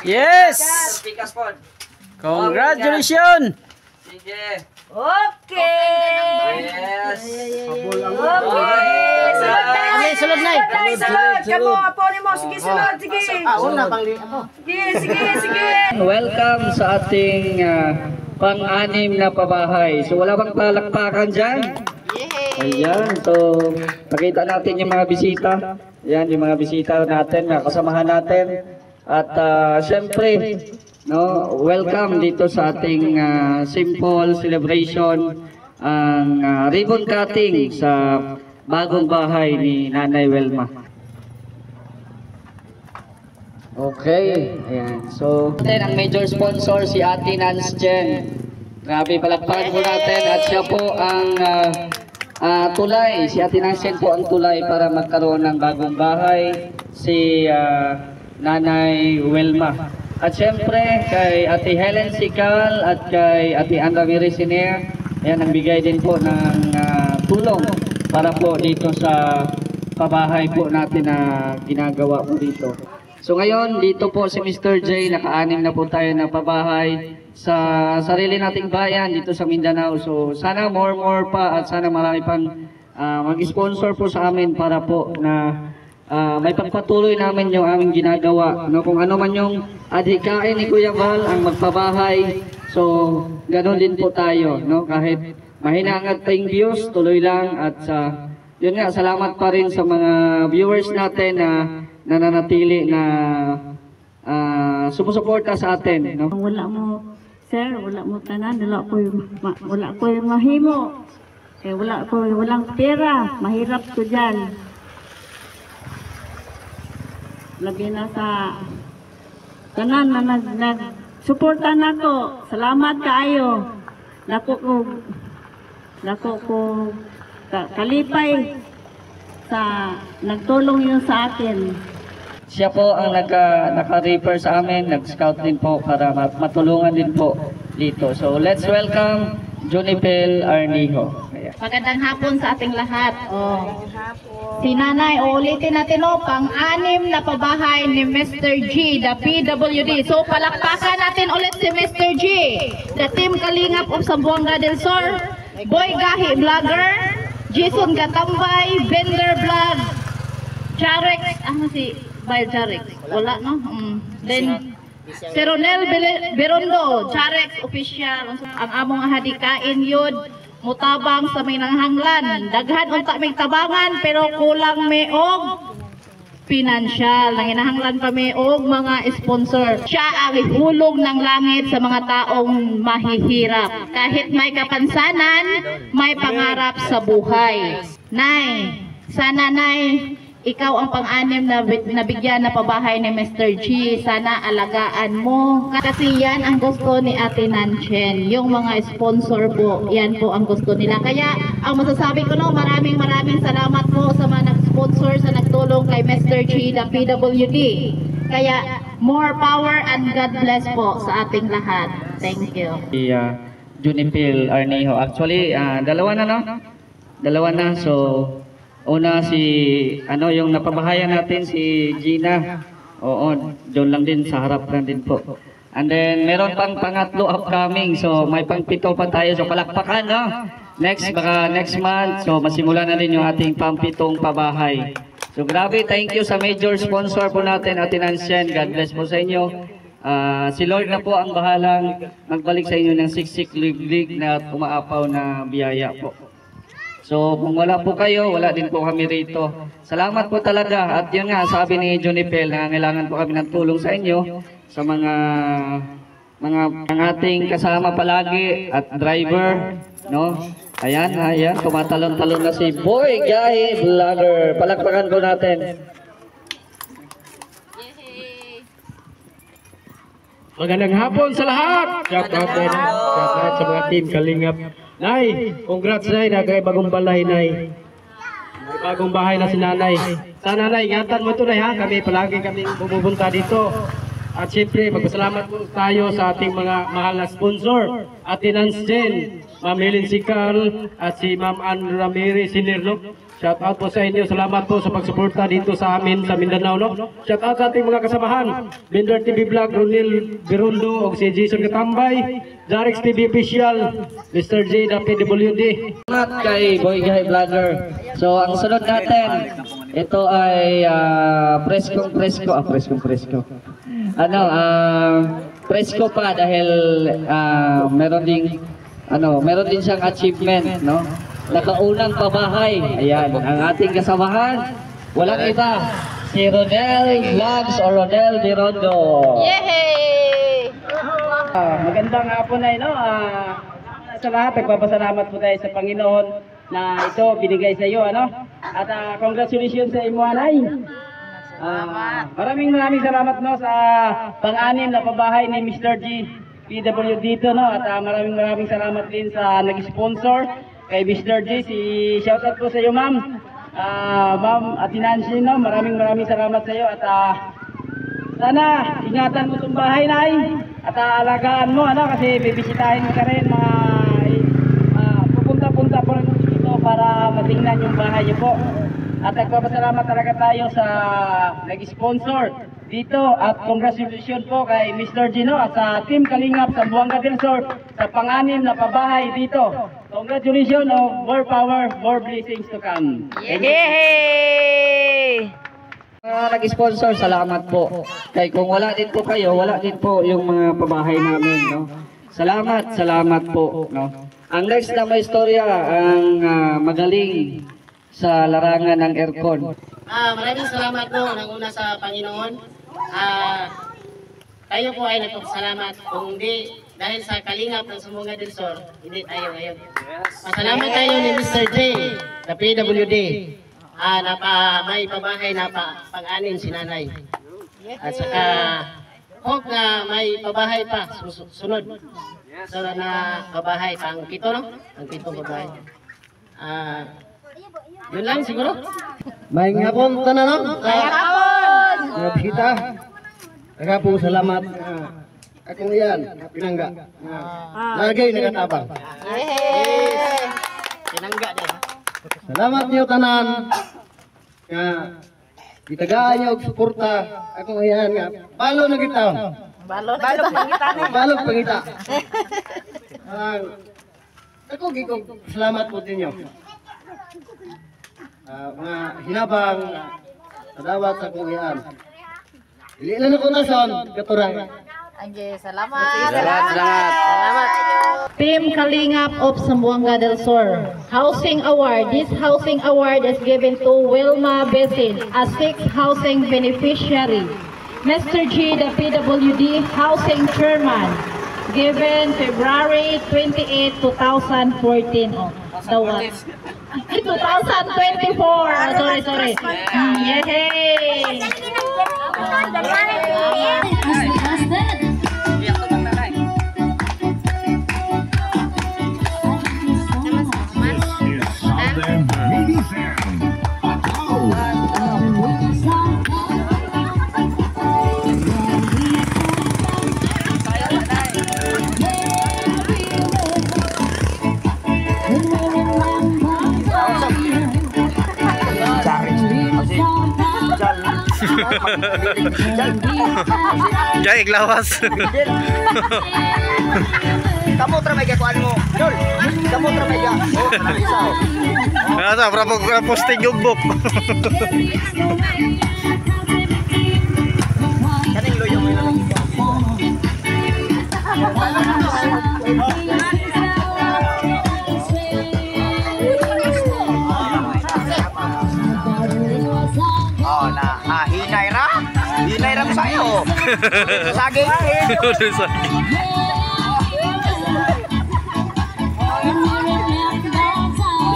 Yes! Pikas po. Congratulations! Sige. Okay. Yes. Okay. Sulod na. Sulod. Kamu, apo ni mo. Sige, sulod. Sige. Sige. Welcome sa ating pang-anim na pabahay. So wala bang palakpakan dyan? Ayan. So nakita natin yung mga bisita. Ayan, yung mga bisita natin, mga kasamahan natin. At syempre, no, welcome dito sa ating simple celebration, ang ribbon cutting sa bagong bahay ni Nanay Welma. Okay, ayan. So, ang major sponsor si Ate Nance Jen. Grabe, palakpakan po natin at siya po ang tulay. Si Ate Nance Jen po ang tulay para magkaroon ng bagong bahay. Si Nanay Welma. At syempre kay Ate Helen Sical at kay Ate Anna Mirisiner, ayan, ang bigay din po ng tulong para po dito sa pabahay po natin na ginagawa po dito. So ngayon, dito po si Mr. J, naka-anim na po tayo na pabahay sa sarili nating bayan dito sa Mindanao. So sana more pa at sana marami pang mag-sponsor po sa amin para po na may pagpatuloy namin yung aming ginagawa. No, kung ano man yung adhikain ni Kuya Val ang magpabahay, so ganoon din po tayo, no, kahit mahina ang ating views, tuloy lang. At yun nga, salamat pa rin sa mga viewers natin na nananatili na sumusuporta sa atin, no. Wala mo, sir, wala mo tanan, wala ko yung mahimo. Eh, walang pera, mahirap ko dyan. Labi na sa tanan na nag-suporta nako. Salamat kaayo. Nako ko kalipay sa nagtulong yun sa akin. Siya po ang naka-refer sa amin, nag-scout din po para matulungan din po dito. So let's welcome Junipel Arnijo. Magandang hapon sa ating lahat. Si Nanay, ulitin natin pang-anim na pabahay ni Mr. G, the PWD. So palakpakan natin ulit si Mr. G, the Team Kalingap of Zamboanga del Sur, Boy Gahi Vlogger, Jason Gatambay, Bender Vlog, Jarex, si Bay Jarex, wala no? Then si Ronel Berondo, Jarex Official, ang among hadikain yun, mutabang sa may nanghanglan. Daghan unta may tabangan pero kulang may og pinansyal. Nanginahanglan pa may og mga sponsor. Siya ang ihulog ng langit sa mga taong mahihirap. Kahit may kapansanan, may pangarap sa buhay. Nay, sana Nay, ikaw ang pang-anim na nabigyan na pabahay ni Mr. G. Sana alagaan mo. Kasi yan ang gusto ni Ate Nanchen. Yung mga sponsor po, yan po ang gusto nila. Kaya ang masasabi ko maraming salamat po sa mga nag-sponsor sa nagtulong kay Mr. G, the PWD. Kaya more power and God bless po sa ating lahat. Thank you. Junipel Arnijo. Actually, dalawa na. So una yung napabahayan natin si Gina. Oo, doon lang din sa harap lang din po. And then meron pang pangatlo upcoming. So may pang-pito pa tayo. So palakpakan, no? Next month. So masimulan na din yung ating pang-pitong pabahay. So grabe, thank you sa major sponsor po natin, Ate Nansen. God bless po sa inyo. Si Lord na po ang bahalang magbalik sa inyo ng siksik liglig na umaapaw na biyaya po. So kung wala po kayo, wala din po kami rito. Salamat po talaga. At yun nga, sabi ni Junipel, nangangailangan po kami ng tulong sa inyo, sa mga ating kasama palagi at driver, no? Ayan, tumatalon-talon na si Boy Gahi Vlogger. Palakpakan po natin. Magandang hapon sa lahat. Shout out sa mga team Kalingap. Nay, congrats Nay, nagay bagong balay Nay. May bagong bahay na si Nanay. Sana Nay, ingatan mo ito Nay ha. Palagi kami pupunta dito. At siyempre, magpasalamat po tayo sa ating mga mahal na sponsor. Ate Nance Jen, Ma'am Helen Sical, at si Ma'am Ann Ramirez Sinirlo. Shout out po sa inyo. Salamat po sa pagsuporta dito sa amin sa Mindanao, no? Shout out sa ating mga kasamahan. Bender TV Vlog, Ronil Birundo, og si Jason Katambay, Jarix TV Official, Mr. J, the PWD. Salamat kay Boy Guy Vlogger. So ang sunod natin, ito ay presko. Presko pa dahil meron din siyang achievement, no? Nakaunang pabahay. Ayan, ang ating kasamahan, walang iba, si Ronel Vlogs or Ronel Birondo. Yay! Magandang hapon ay, no? Sa lahat, nagpapasalamat po tayo sa Panginoon na ito binigay sa iyo, ano? At congratulations sa imo, anay. Maraming salamat, no, sa pang-anim na pabahay ni Mr. G PWD dito, no? At maraming salamat din sa nag-sponsor kay Mr. G. Shoutout po sa iyo, ma'am. Ma'am Ate Nancy, no? Maraming salamat sa iyo at sana ingatan mo itong bahay, nay. At alagaan mo, ano, kasi bibisitahin mo ka rin, pupunta po rin dito para matingnan yung bahay niyo po. At nagpapasalamat talaga tayo sa nag-sponsor dito at congratulations po kay Mr. Gino at sa Team Kalingap sa Buanga del Sur sa pang-anim na pabahay dito. Congratulations, more power, more blessings to come. Yay! Nag-sponsor, salamat po. Kaya kung wala din po kayo, wala din po yung mga pabahay namin, no? Salamat po, no? Ang next na may istorya, ang magaling sa larangan ng aircon. Maraming salamat po ng una sa Panginoon. Tayo po ay nagpapasalamat. Kung hindi, dahil sa kalingap ng Sambunga del Sur, hindi tayo ngayon. Masalamat tayo ni Mr. J, the PWD. May pabahay na pang-anim si nanay. At saka, hope na may pabahay pa sunod. Sunod na pabahay, pang-pito, no? Pang-pitong pabahay. Yun lang siguro. May ngapon tanan, no? Mga bisita. Nagapong salamat. Akong iyan, pinangga. Lagay nagatabang. Yay! Pinangga din. Salamat niyo tanan. Nga gitagaan niyo og suporta. Akong iyan nga balo na kita. Balog pangita. Balo pangita. Ako gikong salamat po ninyo. Mga hinabang sadawat sa akong iyan. Dili na ko nason katurang. Salamat. Salamat. Team Kalingap of Zamboanga del Sur. Housing Award. This housing award is given to Wilma Besin, a 6th housing beneficiary. Mr. G, the PWD Housing Chairman. Given February 28, 2014. Oh, the what? 2024. Sorry. Yay! Jai iglawas. Kamu tramay ka kuan mo. Jol. Kamu tramay ka. Nasa para posting yung book. Kaning loyo mo lang. Hinay ra mo sa'yo. Saging.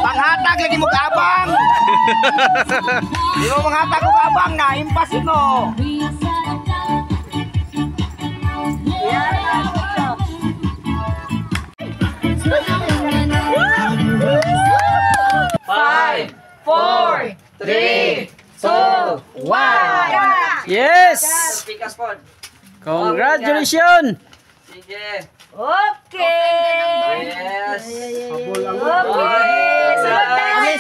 Panghatag lagi mo kabang. Di mo manghatag ko kabang na. Impasin mo. 5, 4, 3, 2, 1. Yes! Pikas po. Congratulations! Sige. Okay. Yes. Okay.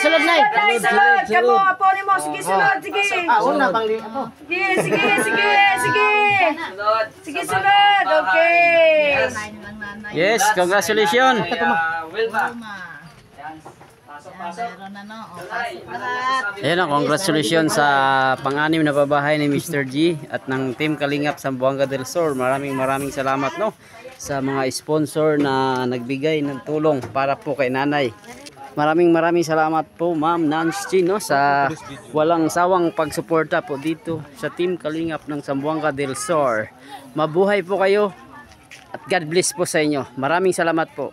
Sulod na. Sulod. Kamu, apo ni mo. Sige, sulod. Sige. Una pang ako. Sige, sulod. Okay. Yes, congratulations. Wilma. Ayan o, congratulations sa pang-anim na babahay ni Mr. G at ng Team Kalingap Zamboanga del Sur. Maraming salamat no sa mga sponsor na nagbigay ng tulong para po kay nanay. Maraming salamat po Ma'am Nancy no sa walang sawang pagsuporta po dito sa Team Kalingap ng Zamboanga del Sur. Mabuhay po kayo at God bless po sa inyo. Maraming salamat po.